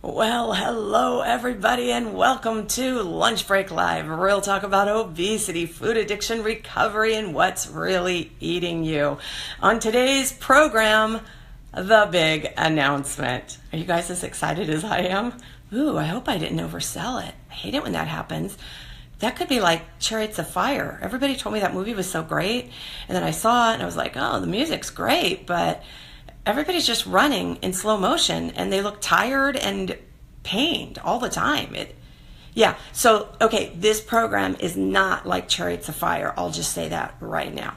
Well, hello everybody and welcome to Lunchbreak Live, real talk about obesity, food addiction, recovery, and what's really eating you. On today's program, the big announcement. Are you guys as excited as I am? Ooh, I hope I didn't oversell it. I hate it when that happens. That could be like Chariots of Fire. Everybody told me that movie was so great, and then I saw it and I was like, oh, the music's great, but everybody's just running in slow motion and they look tired and pained all the time. This program is not like Chariots of Fire. I'll just say that right now.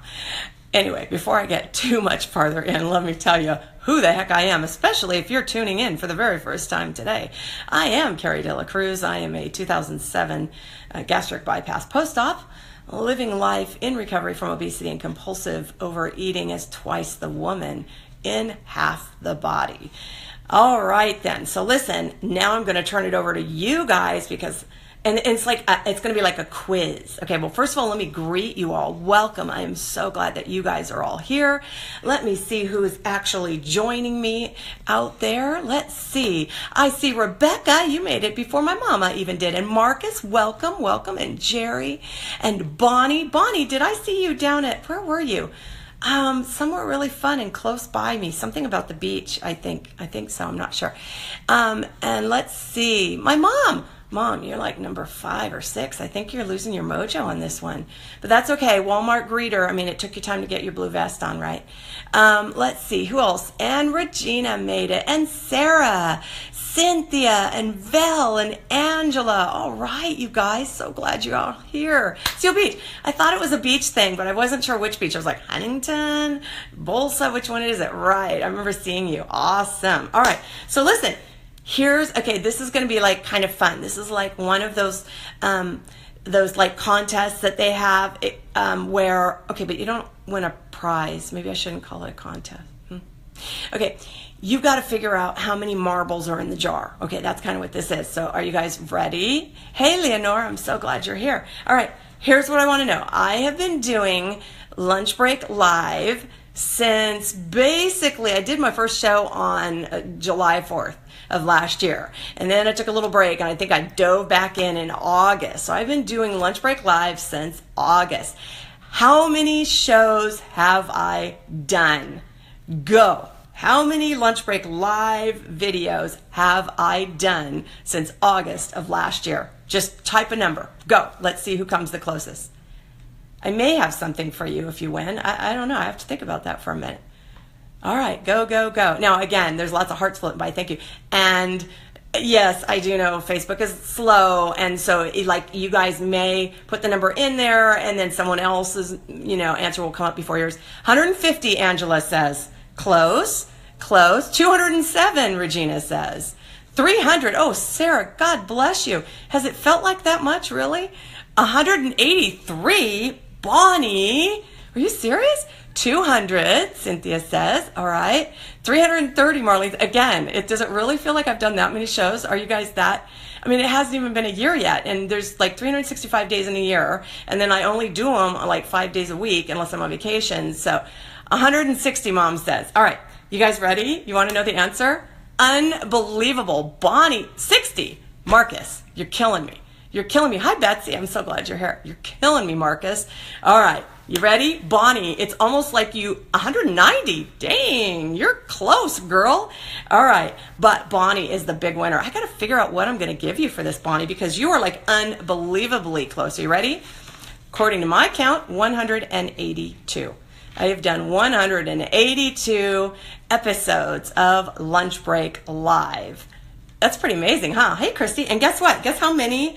Anyway, before I get too much farther in, let me tell you who the heck I am, especially if you're tuning in for the very first time today. I am Cari Cruz. I am a 2007 gastric bypass post-op, living life in recovery from obesity and compulsive overeating as twice the woman in half the body. All right then. So listen, now I'm going to turn it over to you guys because it's going to be like a quiz. Okay, well, first of all, let me greet you all. Welcome. I am so glad that you guys are all here. Let me see who is actually joining me out there. Let's see. I see Rebecca. You made it before my mama even did. And Marcus, welcome. And Jerry and Bonnie. Bonnie, did I see you down at, where were you? Somewhere really fun and close by me. Something about the beach, I think so. I'm not sure. And let's see. My mom. Mom, you're like number 5 or 6. I think you're losing your mojo on this one. But that's okay. Walmart greeter. I mean, it took you time to get your blue vest on, right? Let's see. Who else? And Regina made it. And Sarah, Cynthia, and Vel, and Angela. All right, you guys. So glad you're all here. Seal Beach. I thought it was a beach thing, but I wasn't sure which beach. I was like, Huntington, Bolsa, which one is it? Right. I remember seeing you. Awesome. All right. So listen. This is going to be like kind of fun. This is like one of those like contests that they have but you don't win a prize. Maybe I shouldn't call it a contest. Okay, you've got to figure out how many marbles are in the jar. Okay, that's kind of what this is. So are you guys ready? Hey, Leonore, I'm so glad you're here. All right, here's what I want to know. I have been doing Lunchbreak Live since basically I did my first show on July 4th. Of last year. And then I took a little break and I think I dove back in August. So I've been doing Lunchbreak Live since August. How many shows have I done? Go. How many Lunchbreak Live videos have I done since August of last year? Just type a number. Go. Let's see who comes the closest. I may have something for you if you win. I don't know. I have to think about that for a minute. All right, go. Now, again, there's lots of hearts floating by. Thank you. And yes, I do know Facebook is slow. And so you guys may put the number in there and then someone else's, answer will come up before yours. 150, Angela says. Close. 207, Regina says. 300. Oh, Sarah, God bless you. Has it felt like that much, really? 183, Bonnie. Are you serious? 200, Cynthia says. All right. 330, Marlene. Again, does it really feel like I've done that many shows? Are you guys that? I mean, it hasn't even been a year yet, and there's like 365 days in a year, and then I only do them like 5 days a week unless I'm on vacation. So 160, Mom says. All right. You guys ready? You want to know the answer? Unbelievable. Bonnie, 60. Marcus, you're killing me. Hi, Betsy. I'm so glad you're here. You're killing me, Marcus. All right. You ready? Bonnie, it's almost like 190. Dang, you're close, girl. All right. But Bonnie is the big winner. I got to figure out what I'm going to give you for this, Bonnie, because you are like unbelievably close. Are you ready? According to my count, 182. I have done 182 episodes of Lunchbreak Live. That's pretty amazing, huh? Hey, Christy. And guess what? Guess how many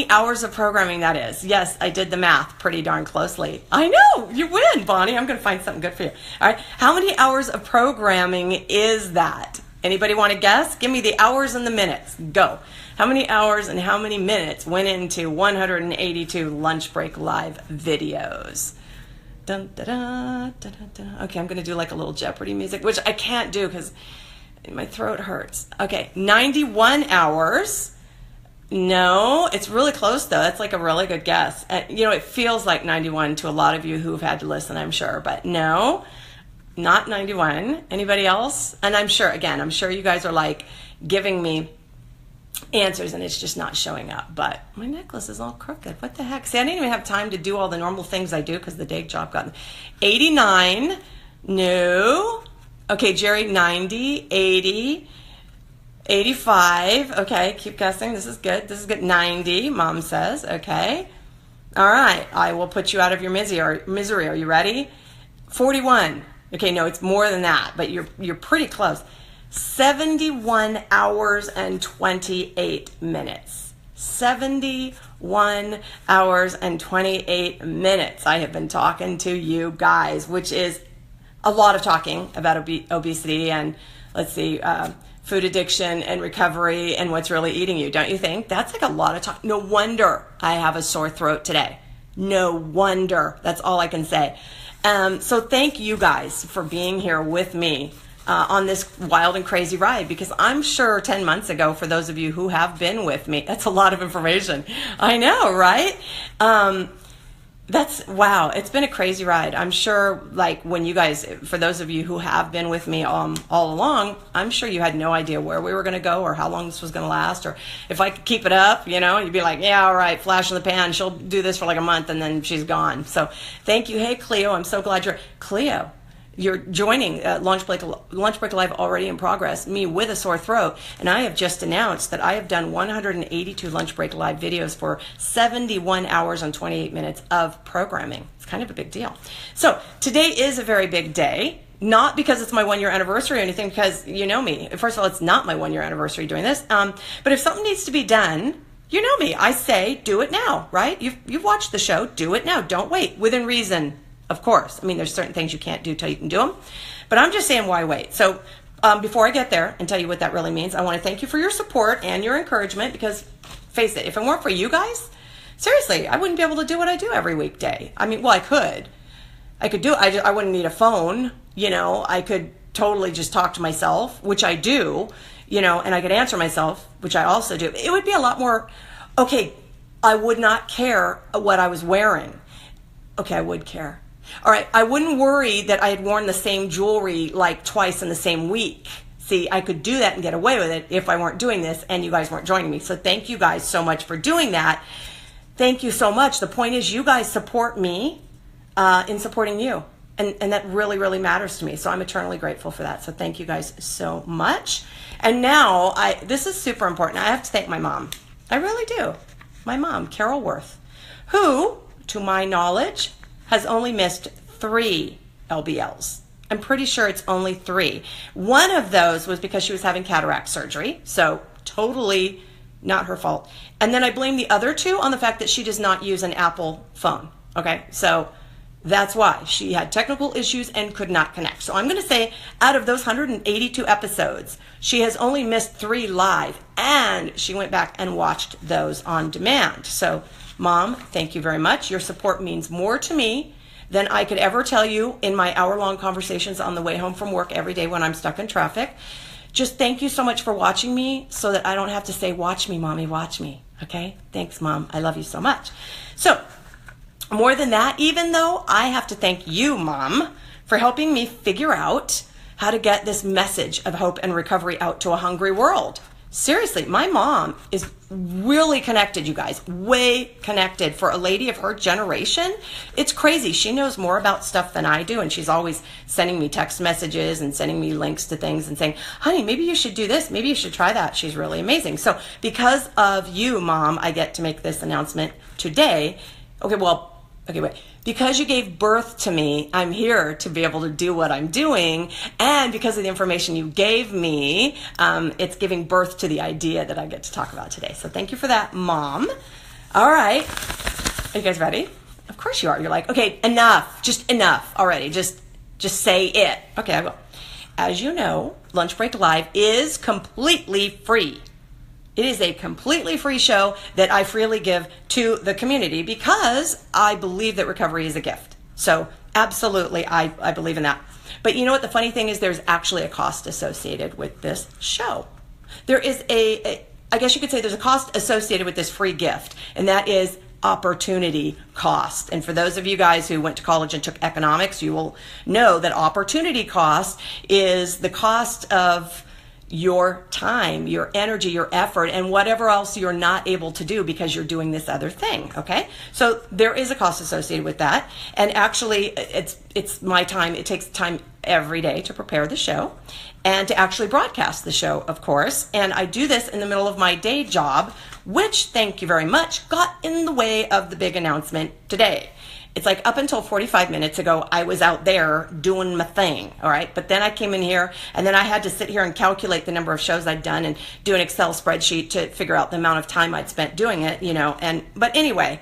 hours of programming that is? Yes, I did the math pretty darn closely. I know. You win, Bonnie. I'm going to find something good for you. All right. How many hours of programming is that? Anybody want to guess? Give me the hours and the minutes. Go. How many hours and how many minutes went into 182 Lunchbreak Live videos? Dun, da, da, da, da, da. Okay, I'm going to do like a little Jeopardy music, which I can't do because my throat hurts. Okay, 91 hours. No, it's really close though. That's like a really good guess. It feels like 91 to a lot of you who've had to listen, I'm sure, but no. Not 91. Anybody else? And I'm sure you guys are like giving me answers and it's just not showing up. But my necklace is all crooked. What the heck? See, I didn't even have time to do all the normal things I do because the day job got 89. No. Okay, Jerry, 90, 80, 85. Okay, keep guessing. This is good. 90, Mom says. Okay. All right. I will put you out of your misery. Are you ready? 41. Okay, no, it's more than that, but you're pretty close. 71 hours and 28 minutes. 71 hours and 28 minutes I have been talking to you guys, which is a lot of talking about obesity and, food addiction and recovery and what's really eating you, don't you think? That's like a lot of talk. No wonder I have a sore throat today. No wonder. That's all I can say. So thank you guys for being here with me on this wild and crazy ride, because I'm sure 10 months ago, for those of you who have been with me, that's a lot of information. I know, right? Wow, it's been a crazy ride. I'm sure, like, when you guys, for those of you who have been with me all along, I'm sure you had no idea where we were going to go or how long this was going to last, or if I could keep it up, you'd be like, yeah, all right, flash in the pan. She'll do this for like a month and then she's gone. So thank you. Hey, Cleo, I'm so glad you're joining Lunchbreak Live already in progress, me with a sore throat. And I have just announced that I have done 182 Lunchbreak Live videos for 71 hours and 28 minutes of programming. It's kind of a big deal. So today is a very big day, not because it's my 1 year anniversary or anything, because you know me. First of all, it's not my 1 year anniversary doing this. But if something needs to be done, you know me. I say, do it now, right? You've watched the show. Do it now. Don't wait. Within reason. Of course. I mean, there's certain things you can't do till you can do them. But I'm just saying, why wait? So before I get there and tell you what that really means, I want to thank you for your support and your encouragement, because face it, if it weren't for you guys, seriously, I wouldn't be able to do what I do every weekday. I mean, well, I could do it. I wouldn't need a phone. I could totally just talk to myself, which I do, and I could answer myself, which I also do. It would be a lot more, okay, I would not care what I was wearing. Okay, I would care. All right, I wouldn't worry that I had worn the same jewelry like twice in the same week. See, I could do that and get away with it if I weren't doing this and you guys weren't joining me. So thank you guys so much for doing that. Thank you so much. The point is, you guys support me in supporting you. And that really, really matters to me. So I'm eternally grateful for that. So thank you guys so much. And now, this is super important. I have to thank my mom. I really do. My mom, Carol Worth, who, to my knowledge, has only missed 3 LBLs. I'm pretty sure it's only 3. One of those was because she was having cataract surgery, so totally not her fault. And then I blame the other 2 on the fact that she does not use an Apple phone. Okay, so that's why she had technical issues and could not connect. So I'm going to say, out of those 182 episodes, she has only missed 3 live, and she went back and watched those on demand. So Mom, thank you very much. Your support means more to me than I could ever tell you in my hour-long conversations on the way home from work every day when I'm stuck in traffic. Just thank you so much for watching me so that I don't have to say, watch me, Mommy, watch me. Okay? Thanks, Mom. I love you so much. So, more than that, even though I have to thank you, Mom, for helping me figure out how to get this message of hope and recovery out to a hungry world. Seriously, my mom is really connected, you guys, way connected. For a lady of her generation, it's crazy. She knows more about stuff than I do, and she's always sending me text messages and sending me links to things and saying, honey, maybe you should do this. Maybe you should try that. She's really amazing. So because of you, Mom, I get to make this announcement today. Okay, wait. Because you gave birth to me, I'm here to be able to do what I'm doing. And because of the information you gave me, it's giving birth to the idea that I get to talk about today. So thank you for that, Mom. All right. Are you guys ready? Of course you are. You're like, okay, enough. Just enough already. Just say it. Okay, I will. As you know, Lunchbreak Live is completely free. It is a completely free show that I freely give to the community because I believe that recovery is a gift. So absolutely, I believe in that. But you know what? The funny thing is there's actually a cost associated with this show. There is I guess you could say there's a cost associated with this free gift, and that is opportunity cost. And for those of you guys who went to college and took economics, you will know that opportunity cost is the cost of your time, your energy, your effort, and whatever else you're not able to do because you're doing this other thing, okay? So there is a cost associated with that. And actually, it's my time. It takes time every day to prepare the show and to actually broadcast the show, of course. And I do this in the middle of my day job, which, thank you very much, got in the way of the big announcement today. It's like up until 45 minutes ago, I was out there doing my thing, all right? But then I came in here, and then I had to sit here and calculate the number of shows I'd done and do an Excel spreadsheet to figure out the amount of time I'd spent doing it, you know. But anyway,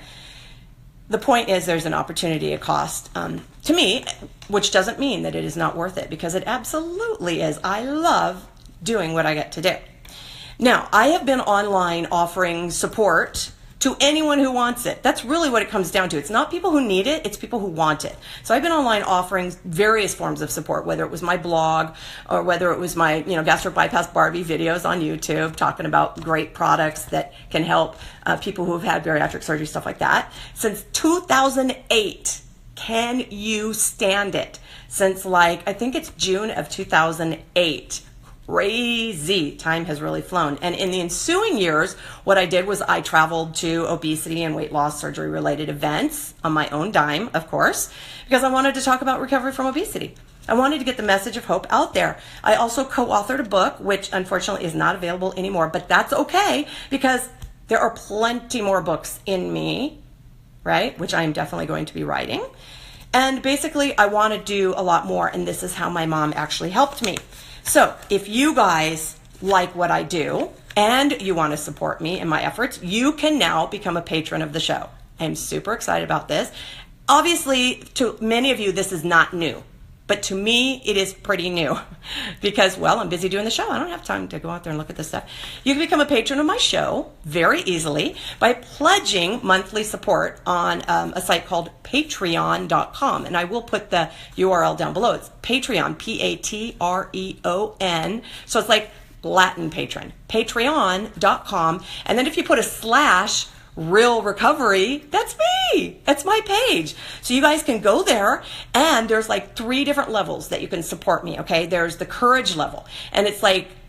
the point is there's an opportunity, a cost to me, which doesn't mean that it is not worth it, because it absolutely is. I love doing what I get to do. Now, I have been online offering support to anyone who wants it. That's really what it comes down to. It's not people who need it, it's people who want it. So I've been online offering various forms of support, whether it was my blog or whether it was my, gastric bypass Barbie videos on YouTube talking about great products that can help people who have had bariatric surgery, stuff like that. Since 2008, can you stand it? Since I think it's June of 2008. Crazy. Time has really flown. And in the ensuing years, what I did was I traveled to obesity and weight loss surgery related events on my own dime, of course, because I wanted to talk about recovery from obesity. I wanted to get the message of hope out there. I also co-authored a book, which unfortunately is not available anymore, but that's okay because there are plenty more books in me, right? Which I am definitely going to be writing. And basically, I want to do a lot more, and this is how my mom actually helped me. So if you guys like what I do and you want to support me in my efforts, you can now become a patron of the show. I'm super excited about this. Obviously, to many of you, this is not new. But to me, it is pretty new because, well, I'm busy doing the show. I don't have time to go out there and look at this stuff. You can become a patron of my show very easily by pledging monthly support on a site called patreon.com. And I will put the URL down below. It's Patreon, Patreon. So it's like Latin patron, patreon.com. And then if you put a / Real Recovery, that's me. That's my page. So you guys can go there, and there's 3 different levels that you can support me, okay? There's the courage level, and it's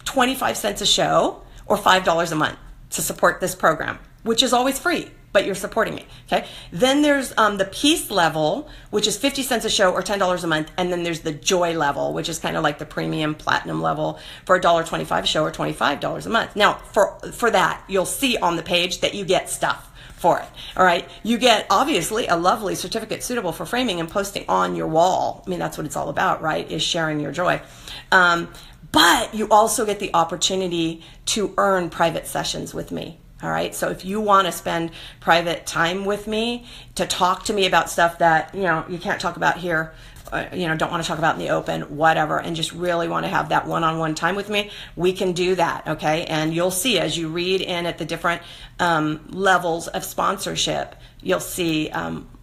25 cents a show or $5 a month to support this program, which is always free, but you're supporting me, okay? Then there's the peace level, which is 50 cents a show or $10 a month, and then there's the joy level, which is kind of like the premium platinum level for $1.25 a show or $25 a month. Now, for that, you'll see on the page that you get stuff for it, all right? You get, obviously, a lovely certificate suitable for framing and posting on your wall. I mean, that's what it's all about, right, is sharing your joy. But you also get the opportunity to earn private sessions with me. All right. So if you want to spend private time with me to talk to me about stuff that, you can't talk about here, don't want to talk about in the open, whatever, and just really want to have that one-on-one time with me, we can do that. Okay. And you'll see as you read in at the different levels of sponsorship, you'll see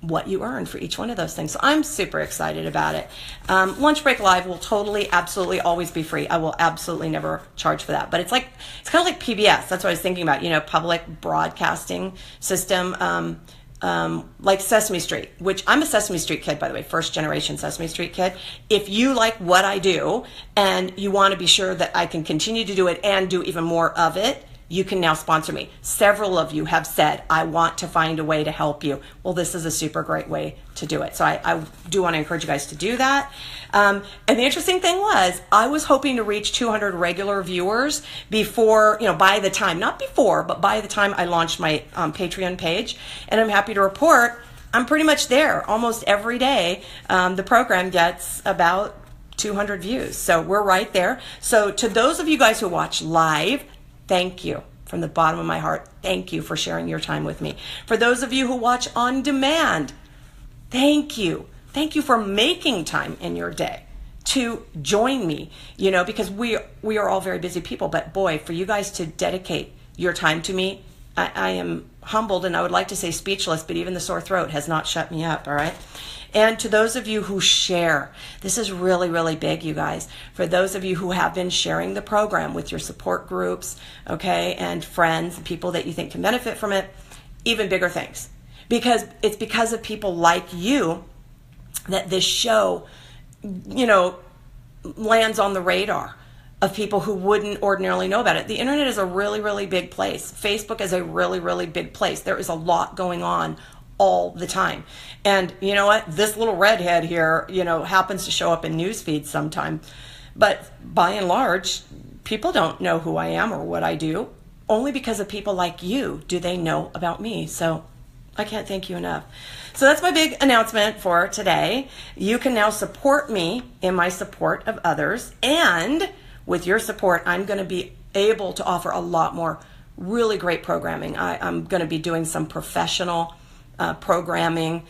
what you earn for each one of those things. So I'm super excited about it. Lunchbreak Live will totally, absolutely always be free. I will absolutely never charge for that. But it's kind of like PBS. That's what I was thinking about, public broadcasting system, like Sesame Street, which I'm a Sesame Street kid, by the way, first generation Sesame Street kid. If you like what I do and you want to be sure that I can continue to do it and do even more of it, you can now sponsor me. Several of you have said, I want to find a way to help you. Well, this is a super great way to do it. So I do want to encourage you guys to do that. And the interesting thing was, I was hoping to reach 200 regular viewers before, by the time, not before, but by the time I launched my Patreon page. And I'm happy to report, I'm pretty much there almost every day. The program gets about 200 views. So we're right there. So to those of you guys who watch live, thank you from the bottom of my heart. Thank you for sharing your time with me. For those of you who watch on demand, thank you. Thank you for making time in your day to join me, because we are all very busy people. But boy, for you guys to dedicate your time to me, I am humbled, and I would like to say speechless, but even the sore throat has not shut me up, all right? And to those of you who share, this is really, really big, you guys. For those of you who have been sharing the program with your support groups, okay, and friends, people that you think can benefit from it, even bigger things. because it's because of people like you that this show, you know, lands on the radar of people who wouldn't ordinarily know about it. The internet is a really, really big place. Facebook is a really, really big place. There is a lot going on all the time. And you know what? This little redhead here, you know, happens to show up in news feeds sometime. But by and large, people don't know who I am or what I do. Only because of people like you do they know about me. So I can't thank you enough. So that's my big announcement for today. You can now support me in my support of others. And with your support, I'm going to be able to offer a lot more really great programming. I'm going to be doing some professional programming,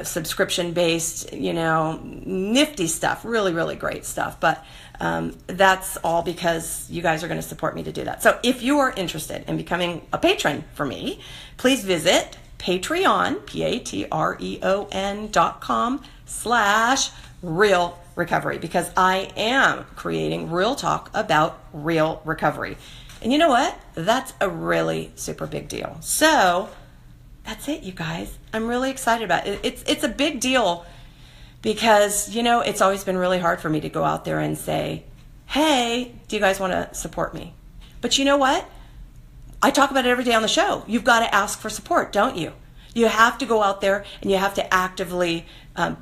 subscription-based, you know, nifty stuff, really, really great stuff. But that's all because you guys are going to support me to do that. So if you are interested in becoming a patron for me, please visit Patreon, patreon.com/real recovery, because I am creating real talk about real recovery. And you know what? That's a really super big deal. So that's it, you guys. I'm really excited about it. It's a big deal because, you know, it's always been really hard for me to go out there and say, hey, do you guys want to support me? But you know what? I talk about it every day on the show. You've got to ask for support, don't you? You have to go out there and you have to actively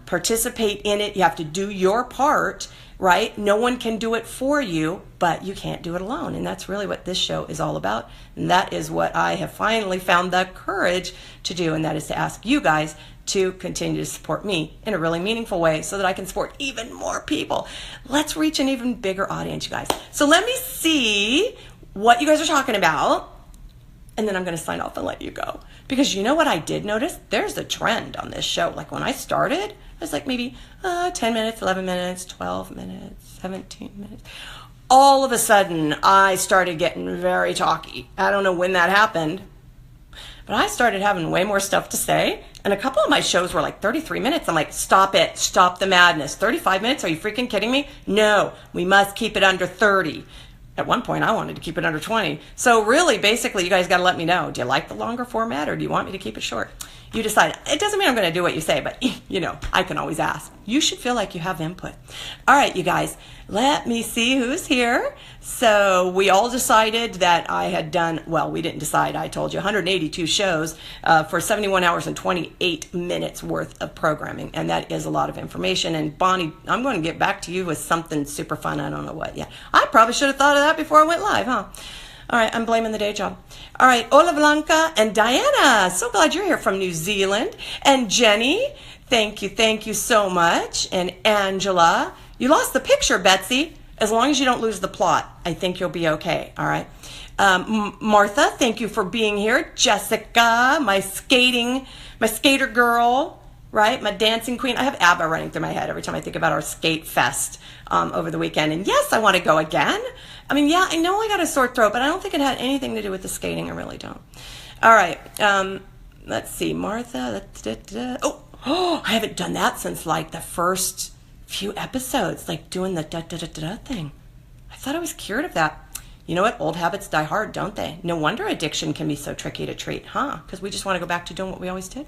participate in it. You have to do your part, right? No one can do it for you, but you can't do it alone. And that's really what this show is all about. And that is what I have finally found the courage to do. And that is to ask you guys to continue to support me in a really meaningful way so that I can support even more people. Let's reach an even bigger audience, you guys. So let me see what you guys are talking about. And then I'm going to sign off and let you go. Because you know what I did notice? There's a trend on this show. Like when I started, it was like maybe 10 minutes, 11 minutes, 12 minutes, 17 minutes. All of a sudden, I started getting very talky. I don't know when that happened. But I started having way more stuff to say. And a couple of my shows were like 33 minutes. I'm like, stop it. Stop the madness. 35 minutes? Are you freaking kidding me? No, we must keep it under 30. At one point, I wanted to keep it under 20. So really, basically, you guys got to let me know. Do you like the longer format or do you want me to keep it short? You decide. It doesn't mean I'm going to do what you say, but, you know, I can always ask. You should feel like you have input. All right, you guys, let me see who's here. So we all decided that I had done, well, we didn't decide. I told you 182 shows for 71 hours and 28 minutes worth of programming. And that is a lot of information. And Bonnie, I'm going to get back to you with something super fun. I don't know what yet. I probably should have thought of that before I went live, huh? All right, I'm blaming the day job. All right, Ola Blanca and Diana, so glad you're here from New Zealand. And Jenny, thank you so much. And Angela, you lost the picture, Betsy. As long as you don't lose the plot, I think you'll be okay, all right? Martha, thank you for being here. Jessica, my skater girl, right? My dancing queen. I have ABBA running through my head every time I think about our skate fest over the weekend. And yes, I want to go again. I mean, yeah, I know I got a sore throat, but I don't think it had anything to do with the skating. I really don't. All right. Let's see. Martha. Oh, I haven't done that since like the first few episodes, like doing the da-da-da-da thing. I thought I was cured of that. You know what? Old habits die hard, don't they? No wonder addiction can be so tricky to treat, huh? Because we just want to go back to doing what we always did.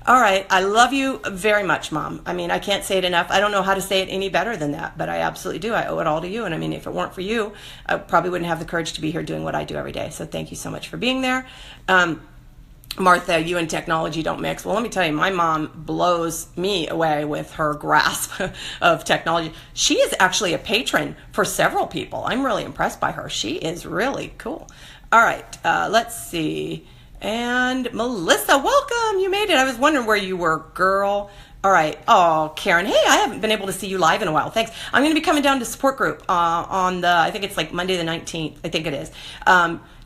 All right. I love you very much, Mom. I mean, I can't say it enough. I don't know how to say it any better than that, but I absolutely do. I owe it all to you. And I mean, if it weren't for you, I probably wouldn't have the courage to be here doing what I do every day. So thank you so much for being there. Martha, you and technology don't mix. Well, let me tell you, my mom blows me away with her grasp of technology. She is actually a patron for several people. I'm really impressed by her. She is really cool. All right. Let's see. And Melissa, welcome. You made it. I was wondering where you were, girl. All right. Oh, Karen. Hey, I haven't been able to see you live in a while. Thanks. I'm going to be coming down to support group on I think it's like Monday the 19th. I think it is.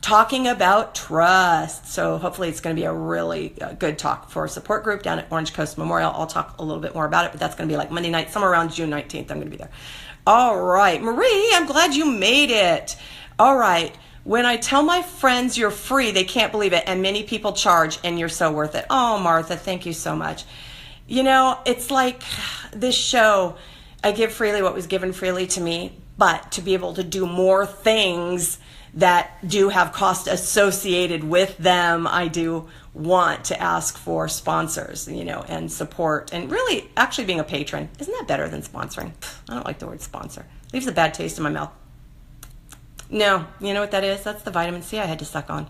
Talking about trust. So hopefully it's going to be a really good talk for a support group down at Orange Coast Memorial. I'll talk a little bit more about it, but that's going to be like Monday night, somewhere around June 19th. I'm going to be there. All right. Marie, I'm glad you made it. All right. When I tell my friends you're free, they can't believe it, and many people charge, and you're so worth it. Oh, Martha, thank you so much. You know, it's like this show, I give freely what was given freely to me, but to be able to do more things that do have cost associated with them, I do want to ask for sponsors, and support, and really actually being a patron. Isn't that better than sponsoring? I don't like the word sponsor. Leaves a bad taste in my mouth. No, you know what that is? That's the vitamin C I had to suck on.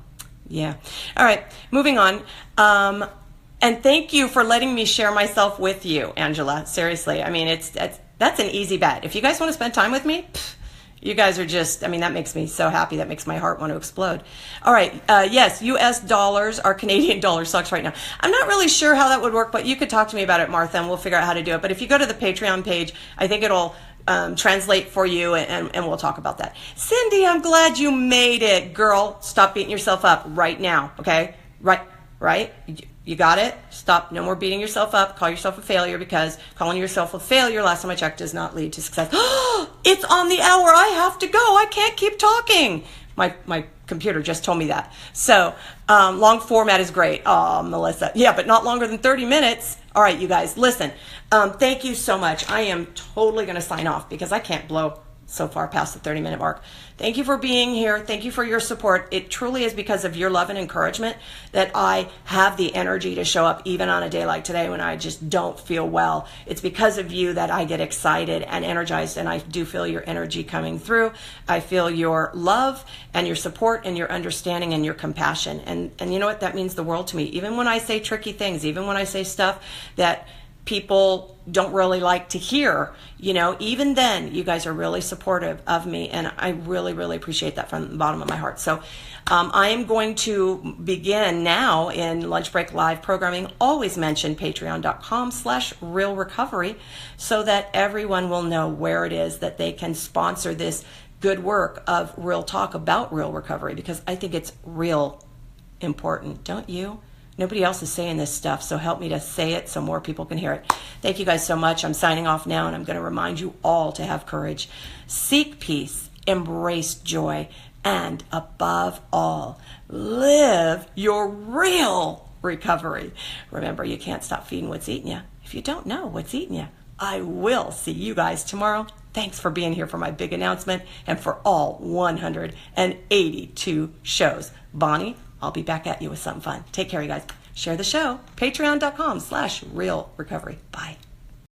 Yeah. All right, moving on. And thank you for letting me share myself with you, Angela. Seriously, I mean, that's an easy bet. If you guys want to spend time with me, you guys are just, that makes me so happy. That makes my heart want to explode. All right. Yes, US dollars, our Canadian dollar sucks right now. I'm not really sure how that would work, but you could talk to me about it, Martha, and we'll figure out how to do it. But if you go to the Patreon page, I think it'll translate for you, and we'll talk about that. Cindy, I'm glad you made it. Girl, stop beating yourself up right now, okay? Right? You got it? Stop. No more beating yourself up. Call yourself a failure, because calling yourself a failure, last time I checked, does not lead to success. It's on the hour. I have to go. I can't keep talking. My computer just told me that. So long format is great. Oh, Melissa. Yeah, but not longer than 30 minutes. All right, you guys, listen. Thank you so much. I am totally going to sign off because I can't blow so far past the 30-minute mark. Thank you for being here. Thank you for your support. It truly is because of your love and encouragement that I have the energy to show up even on a day like today when I just don't feel well. It's because of you that I get excited and energized, and I do feel your energy coming through. I feel your love and your support and your understanding and your compassion. And you know what? That means the world to me. Even when I say tricky things, even when I say stuff that people don't really like to hear, even then you guys are really supportive of me, and I really, really appreciate that from the bottom of my heart. So I am going to begin now in Lunchbreak Live programming. Always mention patreon.com/Real Recovery so that everyone will know where it is that they can sponsor this good work of real talk about real recovery, because I think it's real important, don't you? Nobody else is saying this stuff, so help me to say it so more people can hear it. Thank you guys so much. I'm signing off now, and I'm going to remind you all to have courage. Seek peace, embrace joy, and above all, live your real recovery. Remember, you can't stop feeding what's eating you if you don't know what's eating you. I will see you guys tomorrow. Thanks for being here for my big announcement and for all 182 shows. Bonnie, I'll be back at you with something fun. Take care, you guys. Share the show. Patreon.com/Real Recovery. Bye.